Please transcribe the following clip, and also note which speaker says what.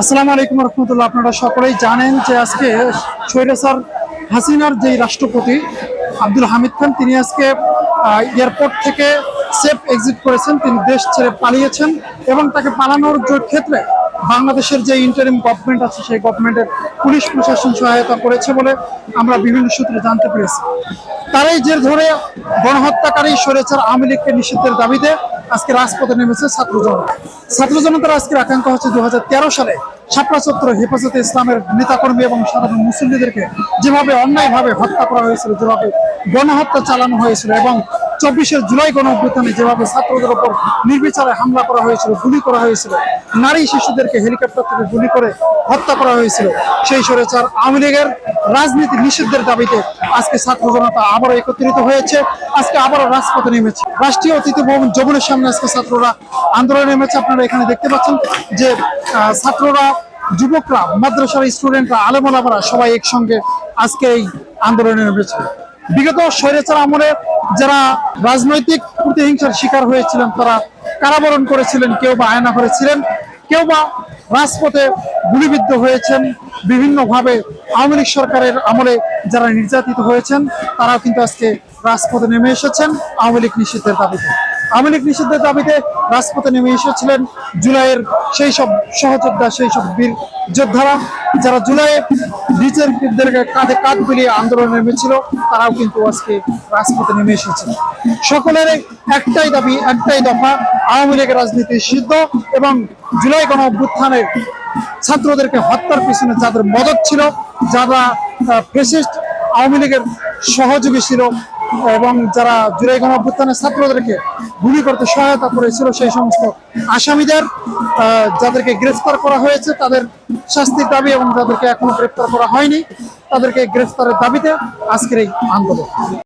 Speaker 1: আসসালামু আলাইকুম রহমতুল্লাহ। আপনারা সকলেই জানেন যে আজকে স্বৈরাচার হাসিনার যেই রাষ্ট্রপতি আব্দুল হামিদ খান তিনি আজকে এয়ারপোর্ট থেকে সেফ এক্সিট করেছেন। তিনি দেশ ছেড়ে পালিয়েছেন এবং তাকে পালানোর ক্ষেত্রে বাংলাদেশের যে ইন্টারিম গভর্নমেন্ট আছে সেই গভর্নমেন্টের পুলিশ প্রশাসন সহায়তা করেছে বলে আমরা বিভিন্ন সূত্রে জানতে পেরেছি। তারাই জের ধরে গণহত্যাকারী স্বৈরাচার আওয়ামী লীগকে নিষিদ্ধের দাবিতে আজকে রাজপথে নেমেছে ছাত্র জনতা। ছাত্র জনতার আজকের আকাঙ্ক্ষা হচ্ছে 2013 সালে শাপলা চত্বর হেফাজতে ইসলামের নেতাকর্মী এবং সাধারণ মুসল্লিদেরকে যেভাবে অন্যায়ভাবে হত্যা করা হয়েছিল, যেভাবে গণহত্যা চালানো হয়েছিল এবং 24শে জুলাই গণঅভ্যুত্থানে যেভাবে ছাত্রদের উপর নির্বিচারে হামলা করা হয়েছিল, গুলি করা হয়েছিল, নারী শিশুদেরকে হেলিকপ্টার থেকে গুলি করে হত্যা করা হয়েছিল, সেই স্বৈরাচার আওয়ামী লীগের রাজনীতি নিষিদ্ধের দাবিতে আজকে ছাত্র জনতা আবারও একত্রিত হয়েছে। আজকে আবারও রাজপথে নেমেছে। রাষ্ট্রীয় অতিথি ভবন যমুনের সামনে আজকে ছাত্ররা আন্দোলনে নেমেছে। আপনারা এখানে দেখতে পাচ্ছেন যে ছাত্ররা, যুবকরা, মাদ্রাসার স্টুডেন্টরা, আলেম ওলামারা সবাই একসঙ্গে আজকে এই আন্দোলনে নেমেছে। বিগত স্বৈরাচার আমলে যারা রাজনৈতিক প্রতিহিংসার শিকার হয়েছিলেন তারা কারাবরণ করেছিলেন, কেউ বা আয়নাঘরে ছিলেন, কেউ বা রাজপথে গুলিবিদ্ধ হয়েছেন। বিভিন্নভাবে আওয়ামী লীগ সরকারের আমলে যারা নির্যাতিত হয়েছেন তারাও কিন্তু আজকে রাজপথে নেমে এসেছেন আওয়ামী লীগ নিষিদ্ধের দাবিতে। আওয়ামী লীগ নিষিদ্ধের দাবিতে রাজপথে নেমে এসেছিলেন জুলাইয়ের সেই সব সহযোদ্ধা, সেই সব বীর যোদ্ধারা যারা জুলাইয়ে নিজের কাঁধে কাঁধ মিলিয়ে আন্দোলনে নেমেছিল, তারাও কিন্তু আজকে রাজপথে নেমে এসেছে। সকলের একটাই দাবি, একটাই দফা, আওয়ামী লীগের রাজনীতি সিদ্ধ এবং জুলাই গণ অভ্যুত্থানের ছাত্রদেরকে হত্যার পিছনে যাদের মদত ছিল, যারা ফ্যাসিস্ট আওয়ামী লীগের সহযোগী ছিল এবং যারা জুলাই গণ অভ্যুত্থানের ছাত্রদেরকে গুলি করতে সহায়তা করেছিল, সেই সমস্ত আসামিদের যাদেরকে গ্রেফতার করা হয়েছে তাদের শাস্তির দাবি এবং যাদেরকে এখনো গ্রেফতার করা হয়নি তাদেরকে গ্রেফতারের দাবিতে আজকের এই আন্দোলন।